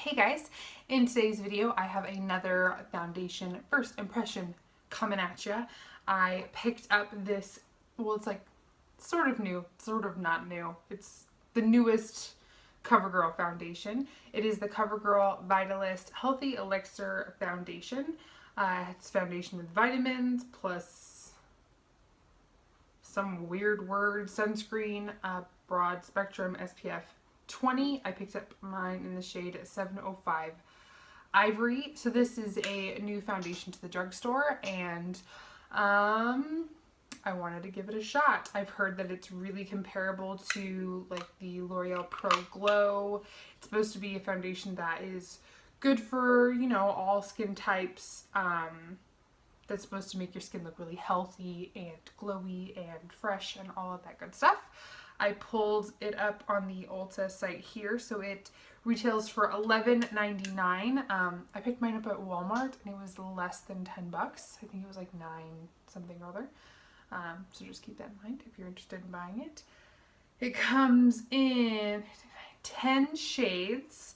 Hey guys, in today's video I have another foundation first impression coming at you. I picked up this, well it's like sort of new, sort of not new. It's the newest CoverGirl foundation. It is the CoverGirl Vitalist Healthy Elixir Foundation. It's foundation with vitamins plus some weird word, sunscreen, broad spectrum SPF 20. I picked up mine in the shade 705 Ivory. So this is a new foundation to the drugstore, and I wanted to give it a shot. I've heard that it's really comparable to like the L'Oreal Pro Glow. It's supposed to be a foundation that is good for, you know, all skin types. That's supposed to make your skin look really healthy and glowy and fresh and all of that good stuff. I pulled it up on the Ulta site here, so it retails for $11.99. I picked mine up at Walmart and it was less than 10 bucks. I think it was like 9 something or other. So just keep that in mind if you're interested in buying it. It comes in 10 shades.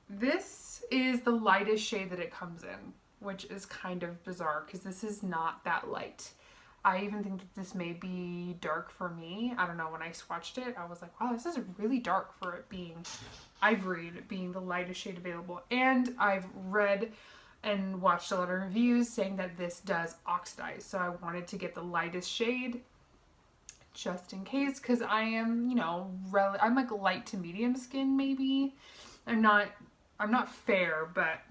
This is the lightest shade that it comes in, which is kind of bizarre because this is not that light. I even think that this may be dark for me. I don't know, when I swatched it, I was like, wow, this is really dark for it being ivory and it being the lightest shade available. And I've read and watched a lot of reviews saying that this does oxidize. So I wanted to get the lightest shade just in case, because I am, you know, I'm like light to medium skin maybe. I'm not fair, but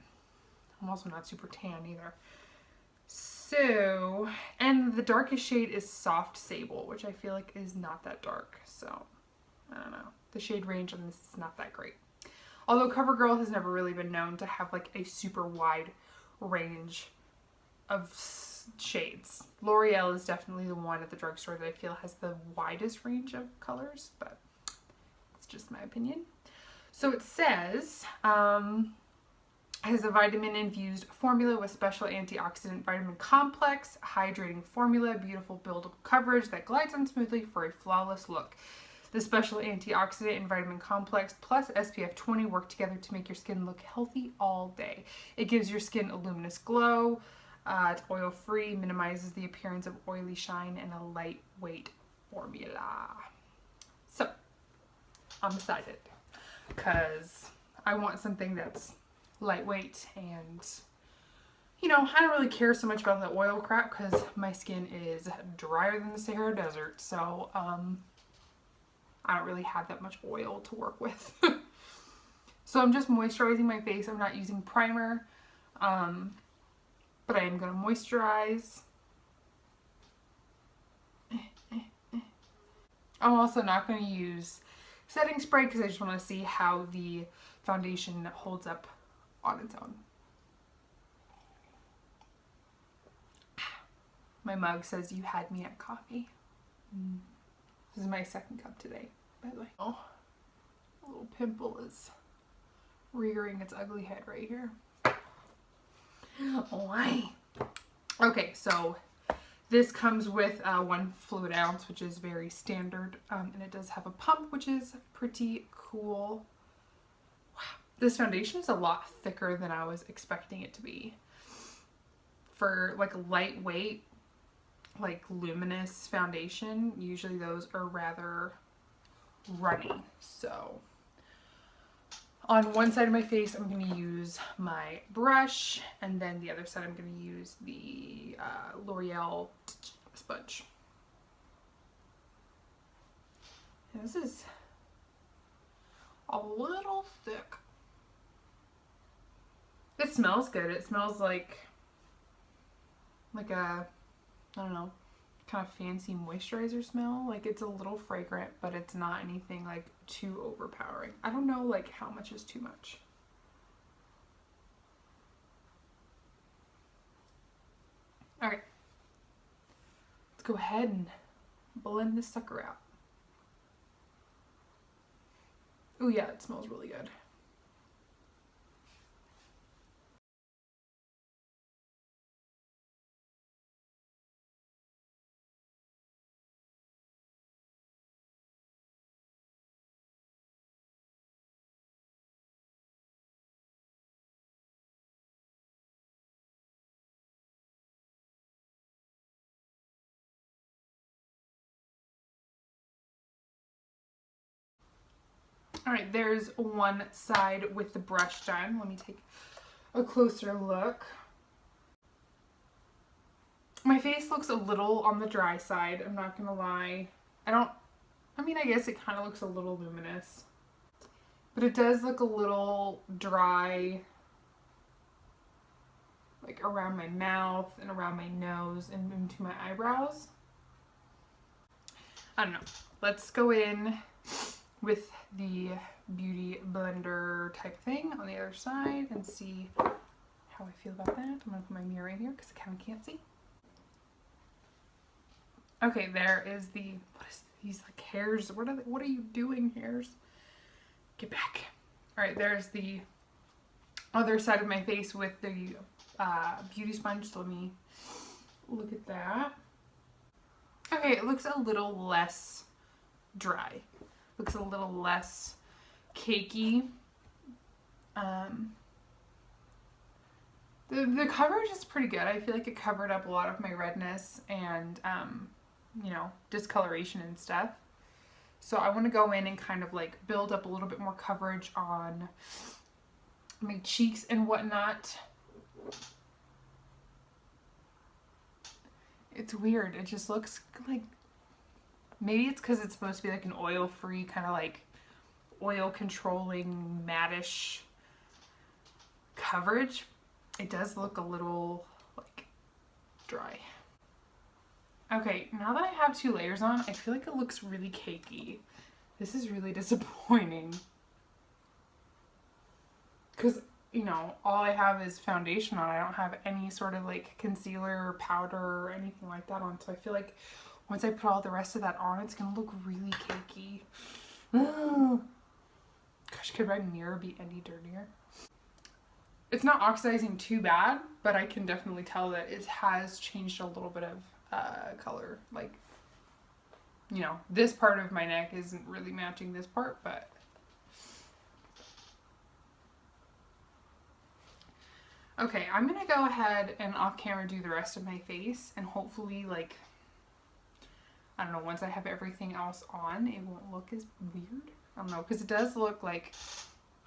I'm also not super tan either. So, and the darkest shade is Soft Sable, which I feel like is not that dark. So, I don't know. The shade range on this is not that great. Although CoverGirl has never really been known to have like a super wide range of shades. L'Oreal is definitely the one at the drugstore that I feel has the widest range of colors, but it's just my opinion. So it says, has a vitamin infused formula with special antioxidant vitamin complex, hydrating formula, beautiful buildable coverage that glides on smoothly for a flawless look. The special antioxidant and vitamin complex plus SPF 20 work together to make your skin look healthy all day. It gives your skin a luminous glow. It's oil free, minimizes the appearance of oily shine, and a lightweight formula. So I'm excited because I want something that's lightweight, and you know, I don't really care so much about the oil crap because my skin is drier than the Sahara Desert, so I don't really have that much oil to work with. So I'm just moisturizing my face. I'm not using primer, but I am going to moisturize. I'm also not going to use setting spray because I just want to see how the foundation holds up on its own. My mug says you had me at coffee. This is my second cup today, by the way. Oh, a little pimple is rearing its ugly head right here. Why? Okay, so this comes with 1 fluid ounce, which is very standard, and it does have a pump, which is pretty cool. This foundation is a lot thicker than I was expecting it to be. For like a lightweight, like luminous foundation, usually those are rather runny. So on one side of my face, I'm going to use my brush, and then the other side I'm going to use the L'Oreal sponge. And this is a little thick. It smells good. It smells like a, I don't know, kind of fancy moisturizer smell. Like it's a little fragrant, but it's not anything like too overpowering. I don't know like how much is too much. Okay. Let's go ahead and blend this sucker out. Oh yeah, it smells really good. All right, there's one side with the brush done. Let me take a closer look. My face looks a little on the dry side, I'm not gonna lie. I guess it kind of looks a little luminous. But it does look a little dry, like around my mouth and around my nose and into my eyebrows. I don't know. Let's go in with the beauty blender type thing on the other side and see how I feel about that. I'm gonna put my mirror right here because I kind of can't see. Okay, there is the, what is these like hairs? What are you doing, hairs? Get back. All right, there's the other side of my face with the beauty sponge. So let me look at that. Okay, it looks a little less dry. Looks a little less cakey. The coverage is pretty good. I feel like it covered up a lot of my redness and, you know, discoloration and stuff. So I want to go in and kind of like build up a little bit more coverage on my cheeks and whatnot. It's weird. It just looks like, maybe it's because it's supposed to be like an oil-free kind of like oil controlling mattish coverage. It does look a little like dry. Okay, now that I have 2 layers on, I feel like it looks really cakey. This is really disappointing. Because, you know, all I have is foundation on. I don't have any sort of like concealer or powder or anything like that on. So I feel like once I put all the rest of that on, it's going to look really cakey. Gosh, could my mirror be any dirtier? It's not oxidizing too bad, but I can definitely tell that it has changed a little bit of color. Like, you know, this part of my neck isn't really matching this part, but okay, I'm gonna go ahead and off camera do the rest of my face, and hopefully, like, I don't know, once I have everything else on, it won't look as weird. I don't know, because it does look like,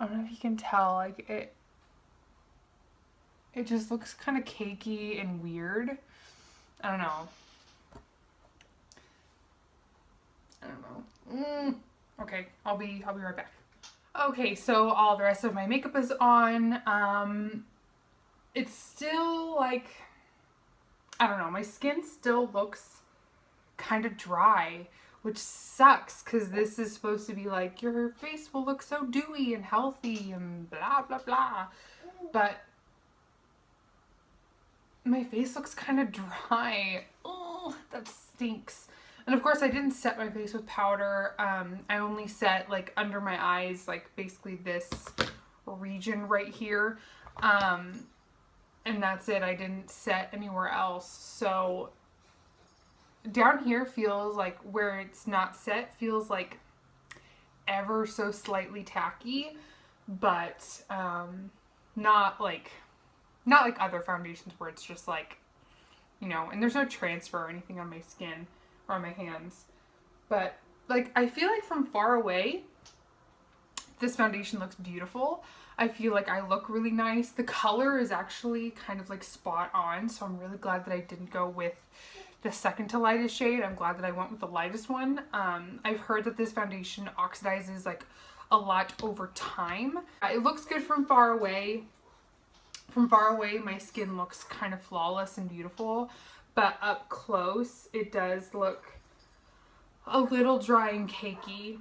I don't know if you can tell, like, it just looks kind of cakey and weird. I don't know. Okay, I'll be right back. Okay, so all the rest of my makeup is on. It's still like, I don't know, my skin still looks kind of dry, which sucks because this is supposed to be like, your face will look so dewy and healthy and blah, blah, blah. But my face looks kind of dry. Oh, that stinks. And of course I didn't set my face with powder. I only set like under my eyes, like basically this region right here. And that's it. I didn't set anywhere else. So down here feels like, where it's not set, feels like ever so slightly tacky, but not like other foundations where it's just like, you know, and there's no transfer or anything on my skin or on my hands. But like, I feel like from far away, this foundation looks beautiful. I feel like I look really nice. The color is actually kind of like spot on, so I'm really glad that I didn't go with the second to lightest shade. I'm glad that I went with the lightest one. I've heard that this foundation oxidizes like a lot over time. It looks good from far away. From far away, my skin looks kind of flawless and beautiful, but up close, it does look a little dry and cakey.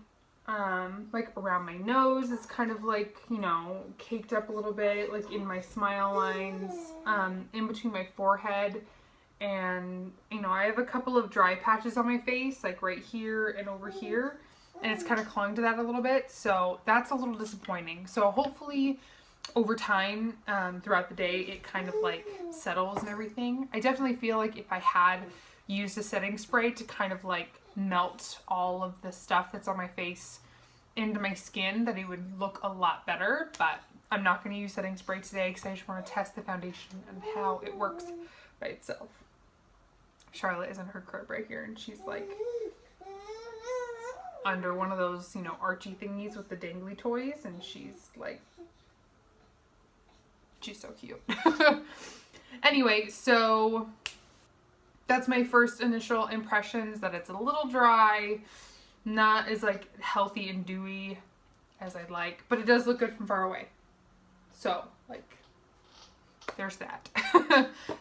Like around my nose, it's kind of like, you know, caked up a little bit, like in my smile lines, in between my forehead, and, you know, I have a couple of dry patches on my face, like right here and over here, and it's kind of clung to that a little bit, so that's a little disappointing. So hopefully over time, throughout the day, it kind of like settles and everything. I definitely feel like if I had used a setting spray to kind of like melt all of the stuff that's on my face into my skin, that it would look a lot better, but I'm not going to use setting spray today because I just want to test the foundation and how it works by itself. Charlotte is in her crib right here and she's like, under one of those, you know, Archie thingies with the dangly toys, and she's so cute. Anyway, so that's my first initial impressions, that it's a little dry, not as like healthy and dewy as I'd like, but it does look good from far away. So like, there's that.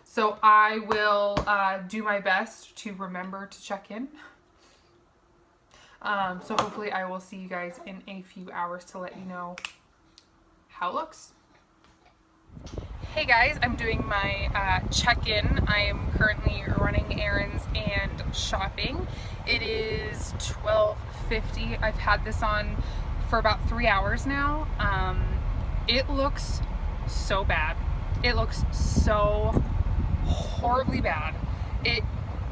So I will do my best to remember to check in. So hopefully I will see you guys in a few hours to let you know how it looks. Hey guys, I'm doing my check-in. I am currently running errands and shopping. It is 12:50. I've had this on for about 3 hours now. It looks so bad. It looks so horribly bad. It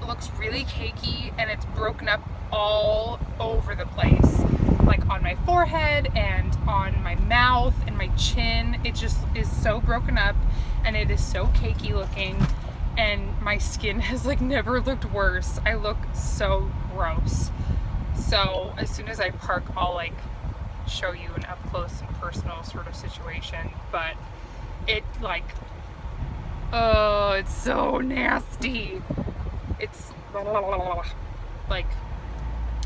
looks really cakey, and it's broken up all over the place, like on my forehead and on my mouth and my chin. It just is so broken up, and it is so cakey looking, and my skin has like never looked worse. I look so gross. So as soon as I park, I'll like show you an up close and personal sort of situation, but it like, oh, it's so nasty. It's like,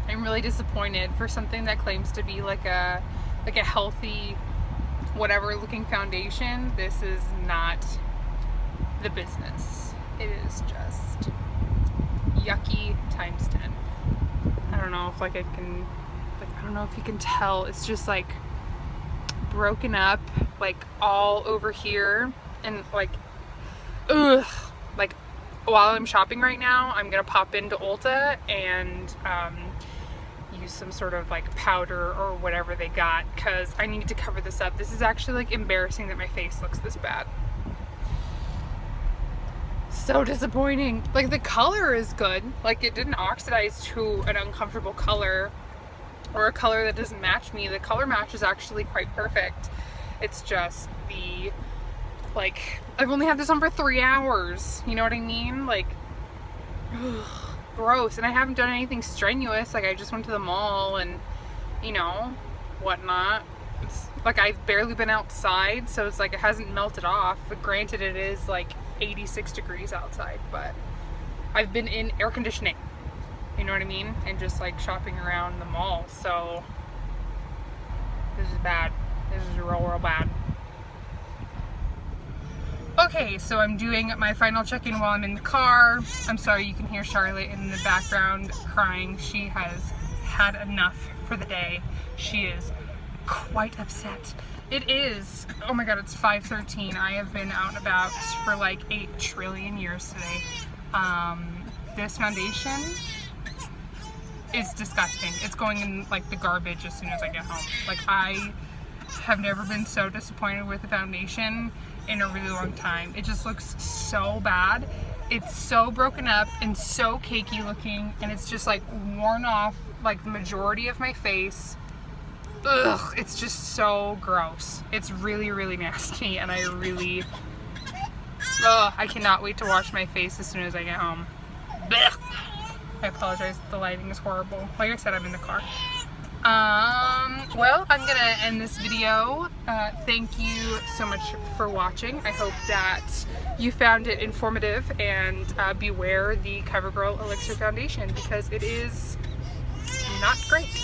I'm really disappointed for something that claims to be like a healthy whatever looking foundation. This is not the business. It is just yucky times 10. I don't know if like I don't know if you can tell. It's just like broken up like all over here, and like, ugh. Like, while I'm shopping right now, I'm gonna pop into Ulta and use some sort of like powder or whatever they got, because I need to cover this up. This is actually like embarrassing that my face looks this bad. So disappointing. Like, the color is good. Like, it didn't oxidize to an uncomfortable color or a color that doesn't match me. The color match is actually quite perfect. It's just the, like, I've only had this on for 3 hours. You know what I mean? Like, ugh, gross. And I haven't done anything strenuous. Like, I just went to the mall and, you know, whatnot. It's, like, I've barely been outside, so it's like it hasn't melted off. But granted, it is like 86 degrees outside, but I've been in air conditioning. You know what I mean? And just like shopping around the mall. So this is bad. This is real bad. Okay, so I'm doing my final check-in while I'm in the car. I'm sorry, you can hear Charlotte in the background crying. She has had enough for the day. She is quite upset. It is, oh my god, it's 5:13. I have been out and about for like 8 trillion years today. This foundation is disgusting. It's going in like the garbage as soon as I get home. Like, I have never been so disappointed with the foundation in a really long time. It just looks so bad. It's so broken up and so cakey looking, and it's just like worn off like the majority of my face. Ugh, it's just so gross. It's really, really nasty, and I cannot wait to wash my face as soon as I get home. Blech. I apologize, the lighting is horrible. Like I said, I'm in the car. Well, I'm gonna end this video. Thank you so much for watching. I hope that you found it informative, and beware the CoverGirl Elixir Foundation, because it is not great.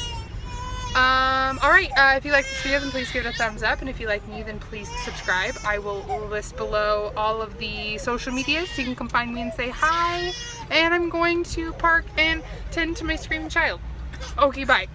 Alright, if you like this video, then please give it a thumbs up, and if you like me, then please subscribe. I will list below all of the social medias so you can come find me and say hi, and I'm going to park and tend to my screaming child. Okay, bye.